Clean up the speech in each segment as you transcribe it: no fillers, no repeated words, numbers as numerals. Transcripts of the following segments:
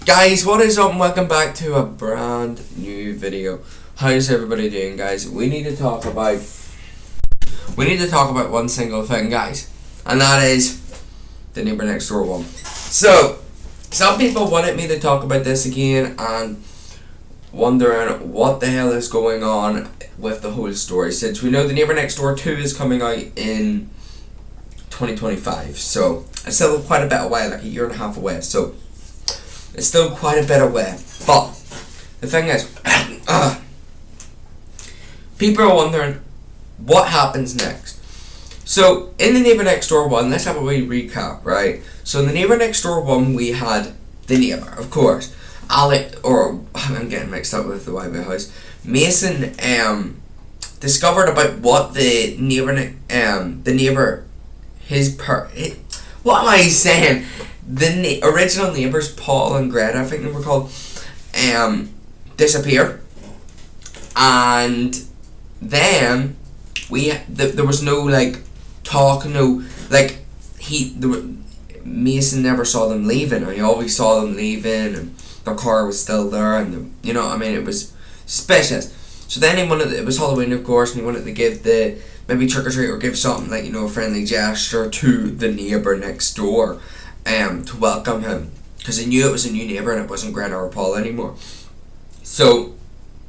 Guys, what is up and welcome back to a brand new video. How's everybody doing, guys? We need to talk about one single thing, guys, and that is the Neighbour Next Door one. So some people wanted me to talk about this again and wondering what the hell is going on with the whole story, since we know the Neighbour Next Door 2 is coming out in 2025, so it's still quite a bit away, like a year and a half away, so it's still quite a bit away. But the thing is, people are wondering what happens next. So in the Neighbour Next Door 1, let's have a wee recap, right? So in the Neighbour Next Door 1, we had the neighbour, of course. I'm getting mixed up with the White House. Mason discovered about what the neighbour, what am I saying? The original neighbours, Paul and Greta, I think they were called, disappeared, and then there was no talk, Mason never saw them leaving, and he always saw them leaving, and their car was still there, and it was suspicious. So then it was Halloween, of course, and he wanted to give maybe trick or treat or give something a friendly gesture to the neighbour next door, to welcome him, because he knew it was a new neighbour and it wasn't Greta or Paul anymore. So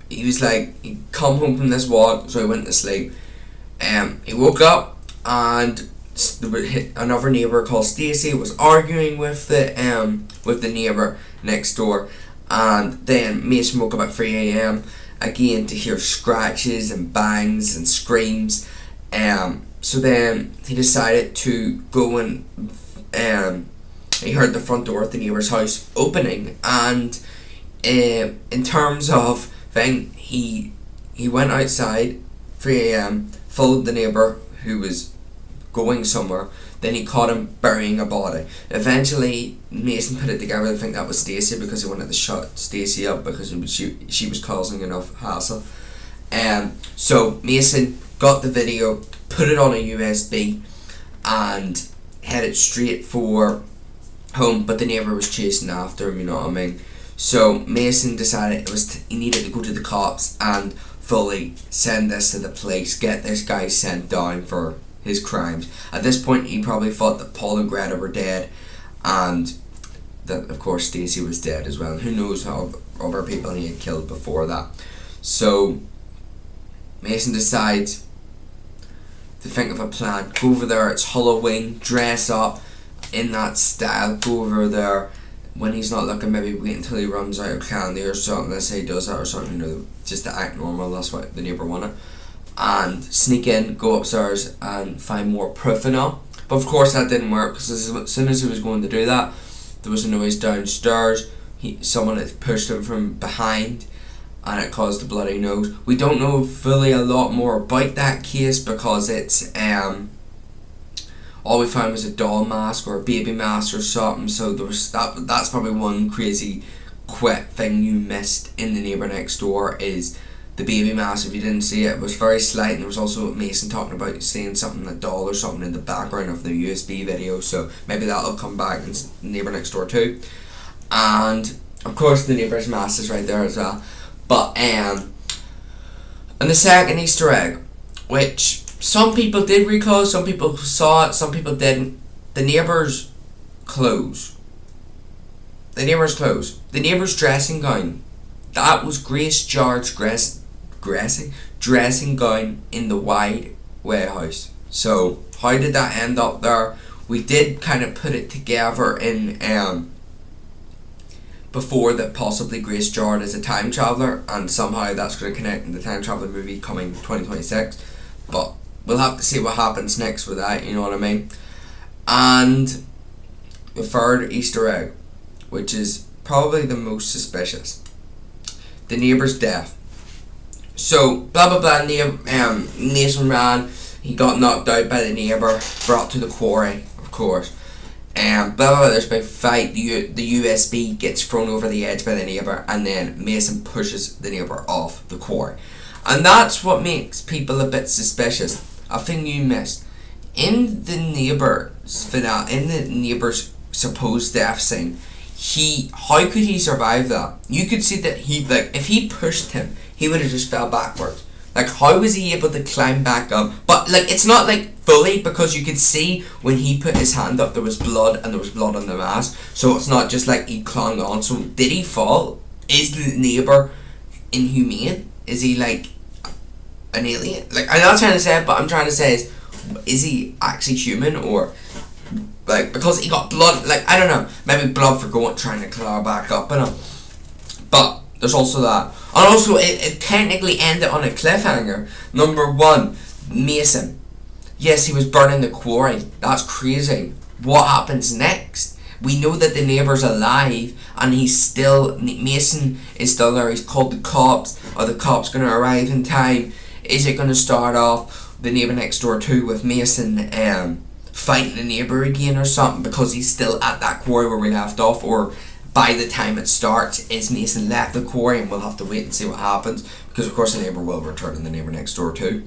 he was he'd come home from this walk, so he went to sleep. He woke up and another neighbour called Stacey was arguing with the neighbour next door, and then Mason woke up at 3 a.m. again to hear scratches and bangs and screams. So then he decided to go and he heard the front door of the neighbour's house opening, and in terms of thing, he went outside 3 a.m, followed the neighbour who was going somewhere. Then he caught him burying a body. Eventually Mason put it together to think that was Stacey, because he wanted to shut Stacey up because she was causing enough hassle. So Mason got the video, put it on a USB, and headed straight for home, but the neighbour was chasing after him, you know what I mean? So Mason decided he needed to go to the cops and fully send this to the police, get this guy sent down for his crimes. At this point he probably thought that Paul and Greta were dead, and that of course Stacey was dead as well, and who knows how other people he had killed before that. So Mason decides to think of a plan. Go over there, it's Halloween, dress up in that style, go over there when he's not looking, maybe wait until he runs out of candy or something. Let's say he does that or something, just to act normal. That's what the neighbour wanted. And sneak in, go upstairs and find more proof and all. But of course that didn't work, because as soon as he was going to do that, there was a noise downstairs. Someone had pushed him from behind, and it caused a bloody nose. We don't know fully a lot more about that case, because it's all we found was a doll mask or a baby mask or something. So there was that's probably one crazy quick thing you missed in the Neighbour Next Door, is the baby mask. If you didn't see it, it was very slight, and there was also Mason talking about seeing something, a doll or something in the background of the USB video, so maybe that'll come back in Neighbour Next Door 2. And of course the neighbour's mask is right there as well. But and the second Easter egg, which some people did recall, some people saw it, some people didn't. The neighbour's clothes. The neighbour's dressing gown. That was Grace George's dressing gown in the wide warehouse. So how did that end up there? We did kind of put it together in before that possibly Grace George is a time traveller, and somehow that's going to connect in the time traveller movie coming 2026. But we'll have to see what happens next with that, you know what I mean? And the third Easter egg, which is probably the most suspicious, the neighbour's death. So blah blah blah, Mason ran, he got knocked out by the neighbour, brought to the quarry, of course. Blah blah blah, there's a big fight, the USB gets thrown over the edge by the neighbour, and then Mason pushes the neighbour off the quarry. And that's what makes people a bit suspicious. A thing you missed. In the neighbour's supposed death scene, how could he survive that? You could see that he, like, if he pushed him, he would have just fell backwards. Like, how was he able to climb back up? But, like, it's not, like, fully, because you could see when he put his hand up, there was blood, and there was blood on the mask. So it's not just, like, he clung on. So, did he fall? Is the neighbour inhumane? Is he, like, an alien? Like, I'm not trying to say it, but I'm trying to say is he actually human? Or, like, because he got blood, like, I don't know. Maybe blood for trying to climb back up, you know. But there's also that. And also, it technically ended on a cliffhanger. Number 1, Mason. Yes, he was burning the quarry. That's crazy. What happens next? We know that the neighbour's alive, and Mason is still there. He's called the cops. Are the cops going to arrive in time? Is it going to start off the Neighbour Next Door 2 with Mason fighting the neighbour again or something, because he's still at that quarry where we left off? Or by the time it starts, is Mason left the quarry, and we'll have to wait and see what happens, because of course the neighbour will return in the Neighbour Next Door 2.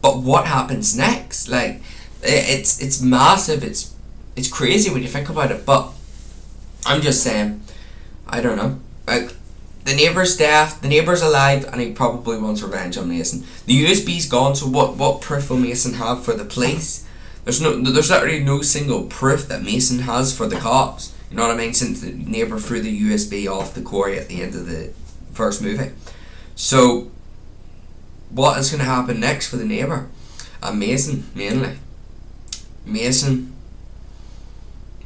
But what happens next? Like, it's massive. It's crazy when you think about it. But I'm just saying, I don't know. Like, the neighbour's deaf, the neighbour's alive, and he probably wants revenge on Mason. The USB's gone, so what proof will Mason have for the police? There's literally no single proof that Mason has for the cops. You know what I mean? Since the neighbour threw the USB off the quarry at the end of the first movie. So, what is going to happen next for the neighbour? And Mason, mainly. Mason's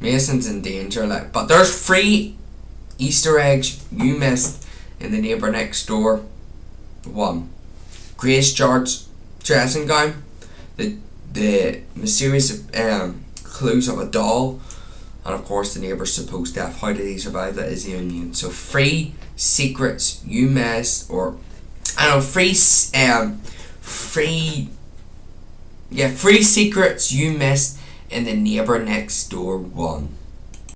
in danger, like. But there's 3 Easter eggs you missed in the Neighbour Next Door 1. Grace George's dressing gown, the mysterious clues of a doll, and of course the neighbour's supposed death. How did he survive that? Is he immune? So 3 secrets you missed, or I don't know, 3 secrets you missed in the Neighbour Next Door 1.